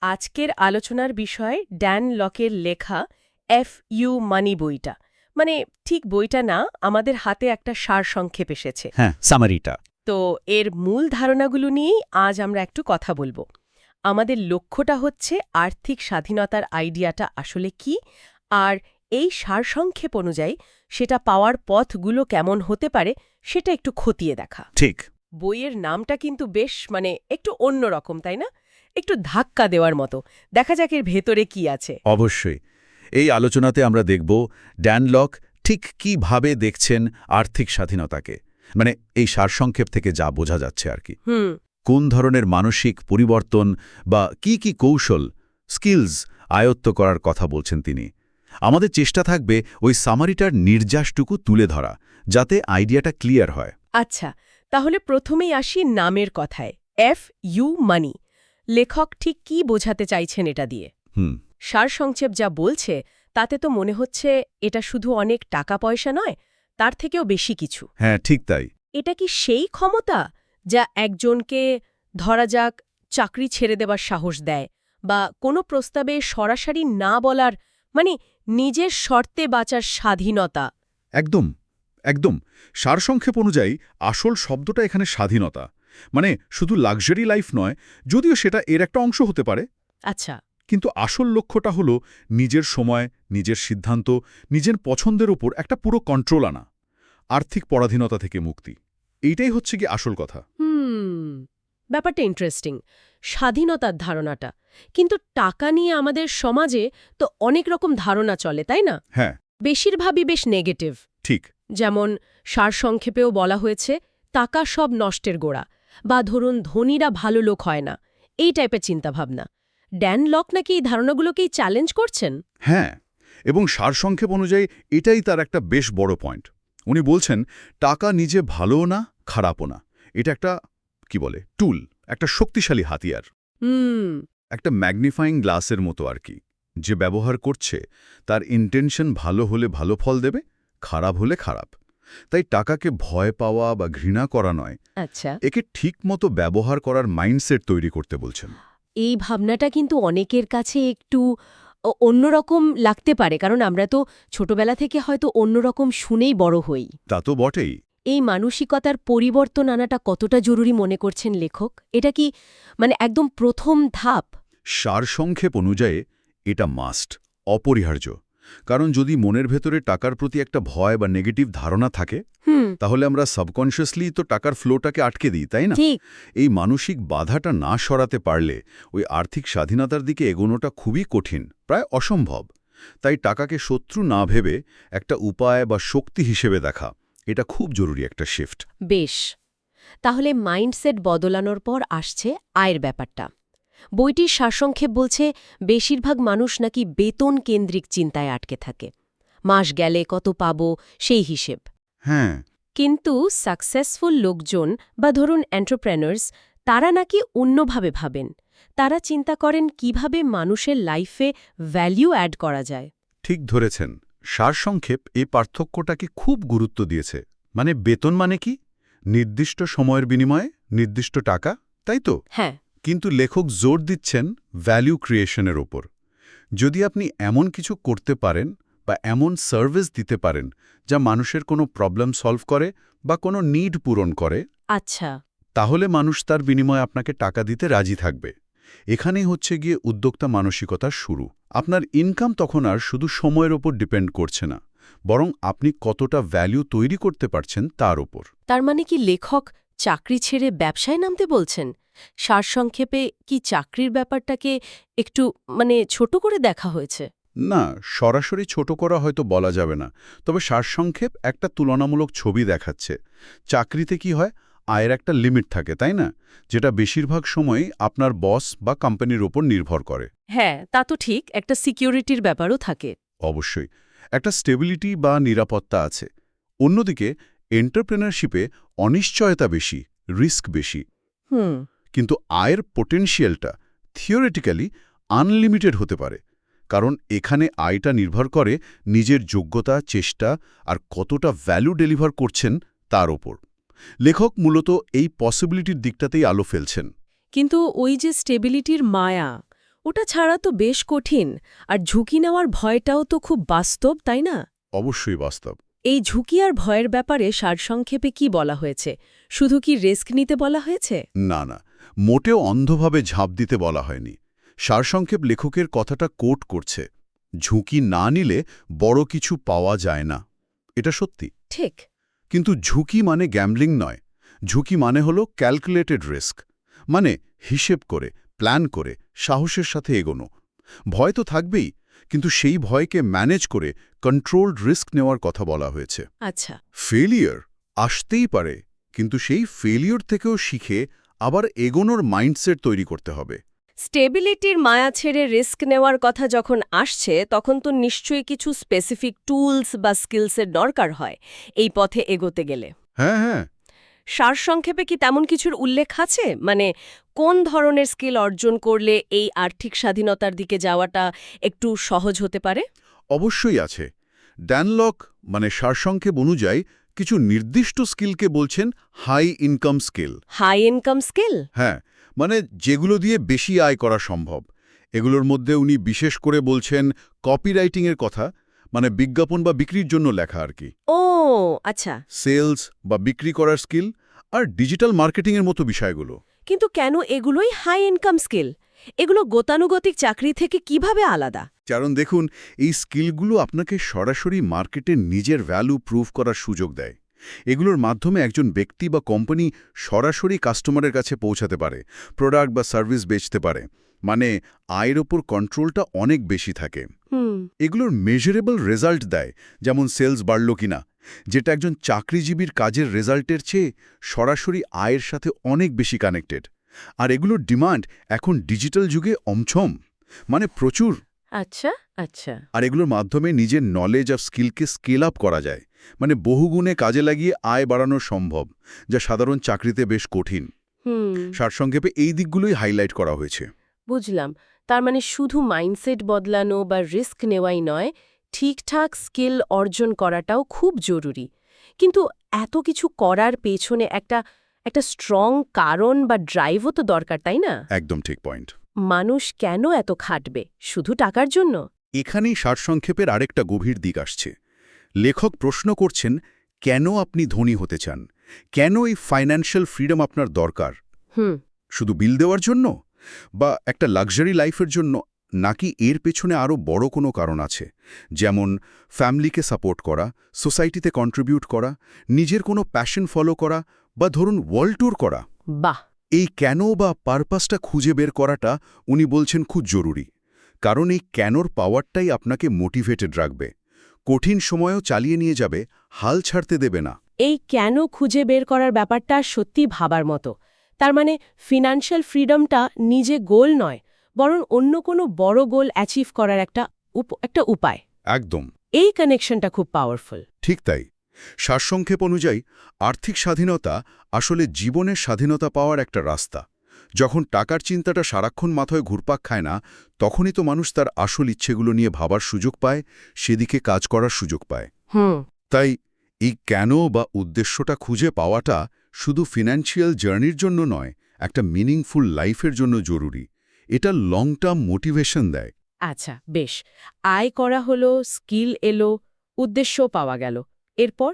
আজকের আলোচনার বিষয় ড্যান লকের লেখা এফ.ইউ. মানি বইটা। মানে ঠিক বইটা না, আমাদের হাতে একটা সারসংক্ষেপ এসেছে। হ্যাঁ, সামারিটা। তো এর মূল ধারণাগুলো নিয়েই আজ আমরা একটু কথা বলবো। আমাদের লক্ষ্যটা হচ্ছে আর্থিক স্বাধীনতার আইডিয়াটা আসলে কি, আর এই সারসংক্ষেপ অনুযায়ী সেটা পাওয়ার পথগুলো কেমন হতে পারে সেটা একটু খতিয়ে দেখা। ঠিক। বইয়ের নামটা কিন্তু বেশ একটু অন্যরকম, তাই না? একটু ধাক্কা দেওয়ার মতো। দেখা যাক এর ভেতরে কি আছে। অবশ্যই। এই আলোচনাতে আমরা দেখব ড্যান লক ঠিক কিভাবে দেখছেন আর্থিক স্বাধীনতাকে, মানে এই সারসংক্ষেপ থেকে যা বোঝা যাচ্ছে আর কি। কোন ধরনের মানসিক পরিবর্তন বা কি কৌশল, স্কিলস আয়ত্ত করার কথা বলছেন তিনি। আমাদের চেষ্টা থাকবে ওই সামারিটার নির্যাসটুকু তুলে ধরা, যাতে আইডিয়াটা ক্লিয়ার হয়। আচ্ছা, তাহলে প্রথমেই আসি নামের কথায়। এফ.ইউ. মানি। লেখক ঠিক কি বোঝাতে চাইছেন এটা দিয়ে? সারসংক্ষেপ যা বলছে তাতে তো মনে হচ্ছে এটা শুধু অনেক টাকা পয়সা নয়, তার থেকেও বেশি কিছু। হ্যাঁ, ঠিক তাই। এটা কি সেই ক্ষমতা যা একজনকে, ধরা যাক, চাকরি ছেড়ে দেবার সাহস দেয়, বা কোনো প্রস্তাবে সরাসরি না বলার, নিজের শর্তে বাঁচার স্বাধীনতা? একদম একদম। সারসংক্ষেপ অনুযায়ী আসল শব্দটা এখানে স্বাধীনতা। মানে শুধু লাক্সারি লাইফ নয়, যদিও সেটা এর একটা অংশ হতে পারে। আচ্ছা। কিন্তু আসল লক্ষ্যটা হলো নিজের সময়, নিজের সিদ্ধান্ত, নিজের পছন্দের ওপর একটা পুরো কন্ট্রোল আনা। আর্থিক পরাধীনতা থেকে মুক্তি। এইটাই হচ্ছে কি আসল কথা। ব্যাপারটা ইন্টারেস্টিং, স্বাধীনতার ধারণাটা। কিন্তু টাকা নিয়ে আমাদের সমাজে তো অনেক রকম ধারণা চলে, তাই না? হ্যাঁ, বেশিরভাগই বেশ নেগেটিভ। ঠিক। যেমন সারসংক্ষেপেও বলা হয়েছে টাকা সব নষ্টের গোড়া, বা ধরুন ধনীরা ভালো লোক হয় না, এই টাইপের চিন্তাভাবনা। ড্যান লক নাকি এই ধারণাগুলোকেই চ্যালেঞ্জ করছেন। হ্যাঁ, এবং সারসংক্ষেপ অনুযায়ী এটাই তার একটা বেশ বড় পয়েন্ট। উনি বলছেন টাকা নিজে ভালোও না, খারাপও না। এটা একটা টুল, একটা শক্তিশালী হাতিয়ার। একটা ম্যাগনিফাইং গ্লাসের মতো আর কি। যে ব্যবহার করছে তার ইন্টেনশন ভালো হলে ভালো ফল দেবে, খারাপ হলে খারাপ। তাই টাকাকে ভয় পাওয়া বা ঘৃণা করা নয়, আচ্ছা, একে ঠিকমতো ব্যবহার করার মাইন্ডসেট তৈরি করতে বলছেন। এই ভাবনাটা কিন্তু অনেকের কাছে একটু অন্যরকম লাগতে পারে, কারণ আমরা তো ছোটবেলা থেকে হয়তো অন্যরকম শুনেই বড় হই। তা তো বটেই। এই মানসিকতার পরিবর্তন আনাটা কতটা জরুরি মনে করছেন লেখক? এটা কি একদম প্রথম ধাপ? সারসংক্ষেপ অনুযায়ী এটা মাস্ট, অপরিহার্য। কারণ যদি মনের ভেতরে টাকার প্রতি একটা ভয় বা নেগেটিভ ধারণা থাকে, তাহলে আমরা সাবকনশিয়াসলি তো টাকার ফ্লোটাকে আটকে দিই, তাই না? ঠিক। এই মানসিক বাধাটা না সরাতে পারলে ওই আর্থিক স্বাধীনতার দিকে এগোনোটা খুবই কঠিন, প্রায় অসম্ভব। তাই টাকাকে শত্রু না ভেবে একটা উপায় বা শক্তি হিসেবে দেখা, এটা খুব জরুরি একটা শিফট। বেশ, তাহলে মাইন্ডসেট বদলানোর পর আসছে আয়ের ব্যাপারটা। বইটির সারসংক্ষেপ বলছে বেশিরভাগ মানুষ নাকি বেতন কেন্দ্রিক চিন্তায় আটকে থাকে। মাস গেলে কত পাবো সেই হিসেব। হ্যাঁ, কিন্তু সাকসেসফুল লোকজন বা ধরুন এন্টারপ্রেনার্স, তারা নাকি অন্যভাবে ভাবেন। তারা চিন্তা করেন কিভাবে মানুষের লাইফে ভ্যালিউ অ্যাড করা যায়। ঠিক ধরেছেন। সারসংক্ষেপ এই পার্থক্যটাকে খুব গুরুত্ব দিয়েছে। মানে বেতন মানে কি? নির্দিষ্ট সময়ের বিনিময়ে নির্দিষ্ট টাকা, তাই তো? হ্যাঁ। কিন্তু লেখক জোর দিচ্ছেন ভ্যালু ক্রিয়েশনের ওপর। যদি আপনি এমন কিছু করতে পারেন বা এমন সার্ভিস দিতে পারেন যা মানুষের কোনো প্রবলেম সলভ করে বা কোনো নিড পূরণ করে, আচ্ছা। তাহলে মানুষ তার বিনিময়ে আপনাকে টাকা দিতে রাজি থাকবে। এখানেই হচ্ছে গিয়ে উদ্যোক্তা মানসিকতার শুরু। আপনার ইনকাম তখন আর শুধু সময়ের ওপর ডিপেন্ড করছে না, বরং আপনি কতটা ভ্যালু তৈরি করতে পারছেন তার ওপর। তার মানে কি লেখক চাকরি ছেড়ে ব্যবসায় নামতে বলছেন? সারসংক্ষেপে কি চাকরির ব্যাপারটাকে একটু ছোট করে দেখা হয়েছে? না, সরাসরি ছোট করা হয়তো বলা যাবে না, তবে সারসংক্ষেপ একটা তুলনামূলক ছবি দেখাচ্ছে। চাকরিতে কি হয়, আয়ের একটা লিমিট থাকে, তাই না? যেটা বেশিরভাগ সময়ই আপনার বস বা কোম্পানির ওপর নির্ভর করে। হ্যাঁ, তা তো ঠিক, একটা সিকিউরিটির ব্যাপারও থাকে। অবশ্যই একটা স্টেবিলিটি বা নিরাপত্তা আছে। অন্যদিকে এন্টারপ্রেনারশিপে অনিশ্চয়তা বেশি, রিস্ক বেশি। কিন্তু আয়ের পোটেনশিয়ালটা থিওরিটিক্যালি আনলিমিটেড হতে পারে, কারণ এখানে আয়টা নির্ভর করে নিজের যোগ্যতা, চেষ্টা আর কতটা ভ্যালু ডেলিভার করছেন তার ওপর। লেখক মূলত এই পসিবিলিটির দিকটাতেই আলো ফেলছেন। কিন্তু ওই যে স্টেবিলিটির মায়া, ওটা ছাড়া তো বেশ কঠিন, আর ঝুঁকি নেওয়ার ভয়টাও তো খুব বাস্তব, তাই না? অবশ্যই বাস্তব। এই ঝুঁকি আর ভয়ের ব্যাপারে সারসংক্ষেপে কি বলা হয়েছে? শুধু কি রিস্ক নিতে বলা হয়েছে? না না, মোটেও অন্ধভাবে ঝাঁপ দিতে বলা হয়নি। সারসংক্ষেপ লেখকের কথাটা কোট করছে, ঝুঁকি না নিলে বড় কিছু পাওয়া যায় না। এটা সত্যি। ঠিক। কিন্তু ঝুঁকি মানে গ্যাম্বলিং নয়। ঝুঁকি মানে হলো ক্যালকুলেটেড রিস্ক, মানে হিসেব করে, প্ল্যান করে, সাহসের সাথে এগোনো। ভয় তো থাকবেই, কিন্তু সেই ভয়কে ম্যানেজ করে কন্ট্রোলড রিস্ক নেওয়ার কথা বলা হয়েছে। আচ্ছা। ফেলিয়ার আসতেই পারে, কিন্তু সেই ফেলিয়র থেকেও শিখে আবার এগোনোর মাইন্ডসেট তৈরি করতে হবে। স্টেবিলিটির মায়া ছেড়ে রিস্ক নেওয়ার কথা যখন আসছে, তখন তো নিশ্চয়ই কিছু স্পেসিফিক টুলস বা স্কিলসের দরকার হয় এই পথে এগোতে গেলে। হ্যাঁ হ্যাঁ, সারসংক্ষেপে কি তেমন কিছুর উল্লেখ আছে? মানে কোন ধরনের স্কিল অর্জন করলে এই আর্থিক স্বাধীনতার দিকে যাওয়াটা একটু সহজ হতে পারে? অবশ্যই আছে। ড্যানলক মানে সারসংক্ষেপ অনুযায়ী কিছু নির্দিষ্ট স্কিলকে বলছেন high income skill. High income skill? হ্যাঁ, মানে যেগুলো দিয়ে বেশি আয় করা সম্ভব। এগুলোর মধ্যে উনি বিশেষ করে বলছেন কপিরাইটিংয়ের কথা, মানে বিজ্ঞাপন বা বিক্রির জন্য লেখা আর কি, ও আচ্ছা। সেলস বা বিক্রি করার স্কিল, আর ডিজিটাল মার্কেটিংয়ের মতো বিষয়গুলো। কিন্তু কেন এগুলোই হাই ইনকাম স্কিল? এগুলো গতানুগতিক চাকরি থেকে কিভাবে আলাদা? কারণ দেখুন, এই স্কিলগুলো আপনাকে সরাসরি মার্কেটে নিজের ভ্যালু প্রুভ করার সুযোগ দেয়। এগুলোর মাধ্যমে একজন ব্যক্তি বা কোম্পানি সরাসরি কাস্টমারের কাছে পৌঁছাতে পারে, প্রোডাক্ট বা সার্ভিস বেচতে পারে। মানে আয়ের ওপর কন্ট্রোলটা অনেক বেশি থাকে। এগুলোর মেজারেবল রেজাল্ট দেয়, যেমন সেলস বাড়ল কিনা, যেটা একজন চাকরিজীবীর কাজের রেজাল্টের চেয়ে সরাসরি আয়ের সাথে অনেক বেশি কানেক্টেড। আর এগুলোর ডিমান্ড এখন ডিজিটাল যুগে অমছম, মানে প্রচুর। আচ্ছা আচ্ছা। আর এগুলোর মাধ্যমে নিজের নলেজ আর স্কিলকে স্কেল আপ করা যায়, মানে বহুগুণে কাজে লাগিয়ে আয় বাড়ানো সম্ভব, যা সাধারণ চাকরিতে বেশ কঠিন। সারসংক্ষেপে এই দিকগুলোই হাইলাইট করা হয়েছে। বুঝলাম। তার মানে শুধু মাইন্ডসেট বদলানো বা রিস্ক নেওয়াই নয়, ঠিকঠাক স্কিল অর্জন করাটাও খুব জরুরি। কিন্তু এত কিছু করার পেছনে একটা স্ট্রং কারণ বা ড্রাইভও তো দরকার, তাই না? একদম ঠিক পয়েন্ট। মানুষ কেন এত খাটবে? শুধু টাকার জন্য? এখানেই সারসংক্ষেপের আরেকটা গভীর দিক আসছে। লেখক প্রশ্ন করছেন, কেন আপনি ধনী হতে চান? কেন এই ফাইন্যান্সিয়াল ফ্রিডম আপনার দরকার? শুধু বিল দেওয়ার জন্য, বা একটা লাক্সারি লাইফের জন্য, নাকি এর পেছনে আরও বড় কোনো কারণ আছে? যেমন ফ্যামিলিকে সাপোর্ট করা, সোসাইটিতে কন্ট্রিবিউট করা, নিজের কোনো প্যাশন ফলো করা, বা ধরুন ওয়ার্ল্ড ট্যুর করা। বাহ! এই কেন বা পারপাসটা খুঁজে বের করাটা উনি বলছেন খুব জরুরি। কারণ এই কেনর পাওয়ারটাই আপনাকে মোটিভেটেড রাখবে, কঠিন সময়েও চালিয়ে নিয়ে যাবে, হাল ছাড়তে দেবে না। এই কেন খুঁজে বের করার ব্যাপারটা সত্যি ভাবার মতো। তার মানে ফিনান্সিয়াল ফ্রিডমটা নিজে গোল নয়, বরং অন্য কোনো বড় গোল অ্যাচিভ করার একটা উপায়। একদম এই কানেকশনটা খুব পাওয়ারফুল। ঠিক তাই। সারসংক্ষেপ অনুযায়ী আর্থিক স্বাধীনতা আসলে জীবনের স্বাধীনতা পাওয়ার একটা রাস্তা। যখন টাকার চিন্তাটা সারাক্ষণ মাথায় ঘুরপাক খায় না, তখনই তো মানুষ তার আসল ইচ্ছেগুলো নিয়ে ভাবার সুযোগ পায়, সেদিকে কাজ করার সুযোগ পায়। তাই এই কেন বা উদ্দেশ্যটা খুঁজে পাওয়াটা শুধু ফিনান্সিয়াল জার্নির জন্য নয়, একটা মিনিংফুল লাইফের জন্য জরুরি। এটা লং টার্ম মোটিভেশন দেয়। আচ্ছা, বেশ। আয় করা হলো, স্কিল এলো, উদ্দেশ্যও পাওয়া গেল। এরপর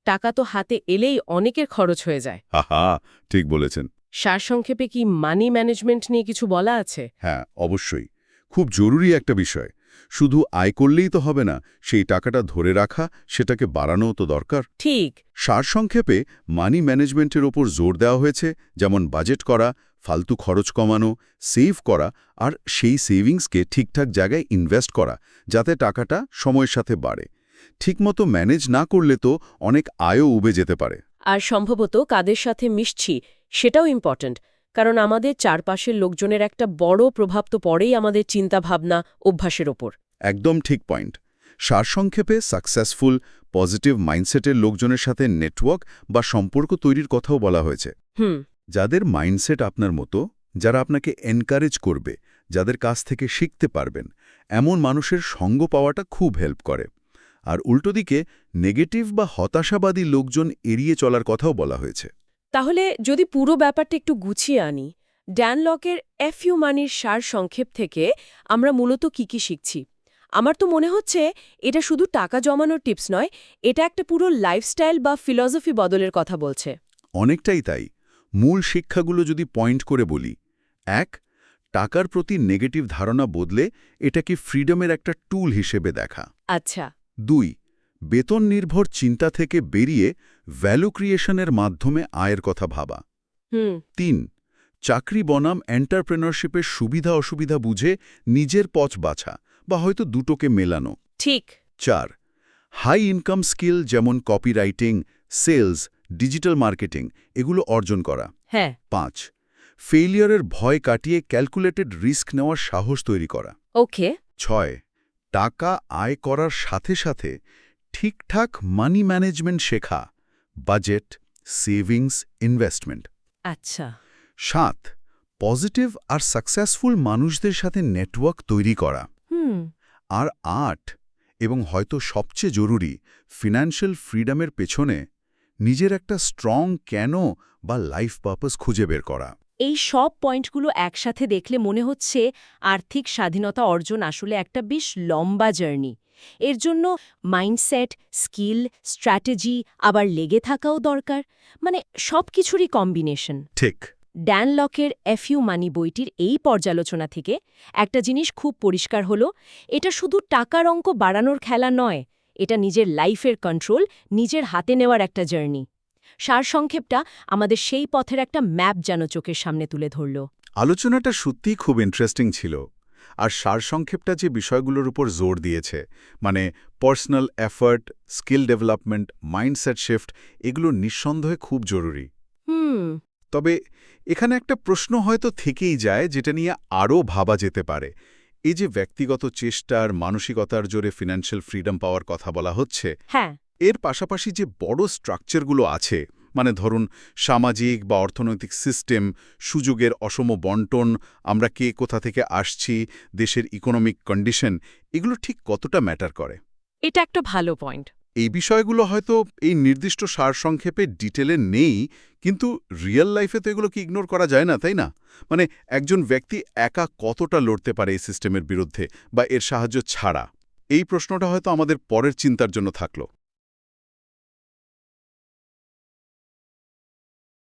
টাকা তো হাতে এলেই অনেকের খরচ হয়ে যায়। হাহা, ঠিক বলেছেন। সারসংক্ষেপে কি মানি ম্যানেজমেন্ট নিয়ে কিছু বলা আছে? হ্যাঁ, অবশ্যই। খুব জরুরি একটা বিষয়। শুধু আয় করলেই তো হবে না, সেই টাকাটা ধরে রাখা, সেটাকে বাড়ানোও তো দরকার। ঠিক। সারসংক্ষেপে মানি ম্যানেজমেন্টের ওপর জোর দেওয়া হয়েছে, যেমন বাজেট করা, ফালতু খরচ কমানো, সেভ করা, আর সেই সেভিংসকে ঠিকঠাক জায়গায় ইনভেস্ট করা, যাতে টাকাটা সময়ের সাথে বাড়ে। ঠিকমতো ম্যানেজ না করলে তো অনেক আয়ও উবে যেতে পারে। আর সম্ভবত কাদের সাথে মিশছি সেটাও ইম্পর্ট্যান্ট, কারণ আমাদের চারপাশের লোকজনের একটা বড় প্রভাব তো পড়েই আমাদের চিন্তাভাবনা, অভ্যাসের ওপর। একদম ঠিক পয়েন্ট। সারসংক্ষেপে সাকসেসফুল, পজিটিভ মাইন্ডসেটের লোকজনের সাথে নেটওয়ার্ক বা সম্পর্ক তৈরির কথাও বলা হয়েছে। যাদের মাইন্ডসেট আপনার মতো, যারা আপনাকে এনকারেজ করবে, যাদের কাছ থেকে শিখতে পারবেন, এমন মানুষের সঙ্গ পাওয়াটা খুব হেল্প করে। আর উল্টোদিকে নেগেটিভ বা হতাশাবাদী লোকজন এড়িয়ে চলার কথাও বলা হয়েছে। তাহলে যদি পুরো ব্যাপারটা একটু গুছিয়ে আনি, ড্যান লকের এফইউ মানির সার সংক্ষেপ থেকে আমরা মূলত কি শিখছি? আমার তো মনে হচ্ছে এটা শুধু টাকা জমানোর টিপস নয়, এটা একটা পুরো লাইফস্টাইল বা ফিলসফি বদলের কথা বলছে। অনেকটাই তাই। মূল শিক্ষাগুলো যদি পয়েন্ট করে বলি, ১. টাকার প্রতি নেগেটিভ ধারণা বদলে এটাকে ফ্রিডমের একটা টুল হিসেবে দেখা। আচ্ছা। ২. বেতন নির্ভর চিন্তা থেকে বেরিয়ে ভ্যালু ক্রিয়েশনের মাধ্যমে আয়ের কথা ভাবা। ৩. চাকরি বনাম এন্টারপ্রেনারশিপের সুবিধা অসুবিধা বুঝে নিজের পথ বাছা বা হয়তো দুটোকে মেলানো। ঠিক। ৪. হাই ইনকাম স্কিল যেমন কপিরাইটিং, সেলস, ডিজিটাল মার্কেটিং এগুলো অর্জন করা। হ্যাঁ। ৫. ফেইলিয়রের ভয় কাটিয়ে ক্যালকুলেটেড রিস্ক নেওয়ার সাহস তৈরি করা। ওকে। ৬. টাকা আয় করার সাথে সাথে ঠিকঠাক মানি ম্যানেজমেন্ট শেখা, বাজেট, সেভিংস, ইনভেস্টমেন্ট। আচ্ছা। ৭. পজিটিভ আর সাকসেসফুল মানুষদের সাথে নেটওয়ার্ক তৈরি করা। আর ৮. এবং হয়তো সবচেয়ে জরুরি, ফিন্যান্সিয়াল ফ্রিডমের পেছনে নিজের একটা স্ট্রং কেন বা লাইফ পারপাস খুঁজে বের করা। এই সব পয়েন্টগুলো একসাথে দেখলে মনে হচ্ছে আর্থিক স্বাধীনতা অর্জন আসলে একটা বেশ লম্বা জার্নি। এর জন্য মাইন্ডসেট, স্কিল, স্ট্র্যাটেজি আবার লেগে থাকাও দরকার, মানে সবকিছুরই কম্বিনেশন। ঠিক। ড্যান লকের এফইউ মানি বইটির এই পর্যালোচনা থেকে একটা জিনিস খুব পরিষ্কার হলো, এটা শুধু টাকার অঙ্ক বাড়ানোর খেলা নয়, এটা নিজের লাইফের কন্ট্রোল নিজের হাতে নেওয়ার একটা জার্নি। সারসংক্ষেপটা আমাদের সেই পথের একটা ম্যাপ যেন চোখের সামনে তুলে ধরল। আলোচনাটা সত্যিই খুব ইন্টারেস্টিং ছিল। আর সারসংক্ষেপটা যে বিষয়গুলোর উপর জোর দিয়েছে, মানে personal effort, skill development, mindset shift, এগুলো নিঃসন্দেহে খুব জরুরি। তবে এখানে একটা প্রশ্ন হয়তো থেকেই যায়, যেটা নিয়ে আরও ভাবা যেতে পারে। এই যে ব্যক্তিগত চেষ্টার, মানসিকতার জোরে ফিন্যান্সিয়াল ফ্রিডম পাওয়ার কথা বলা হচ্ছে, হ্যাঁ, এর পাশাপাশি যে বড় স্ট্রাকচারগুলো আছে, মানে ধরুন সামাজিক বা অর্থনৈতিক সিস্টেম, সুযোগের অসম বন্টন, আমরা কে কোথা থেকে আসছি, দেশের ইকোনমিক কন্ডিশন, এগুলো ঠিক কতটা ম্যাটার করে? এটা একটা ভালো পয়েন্ট। এই বিষয়গুলো হয়তো এই নির্দিষ্ট সারসংক্ষেপে ডিটেলে নেই, কিন্তু রিয়েল লাইফে তো এগুলো কি ইগনোর করা যায় না, তাই না? মানে একজন ব্যক্তি একা কতটা লড়তে পারে এই সিস্টেমের বিরুদ্ধে বা এর সাহায্য ছাড়া? এই প্রশ্নটা হয়তো আমাদের পরের চিন্তার জন্য থাকলো।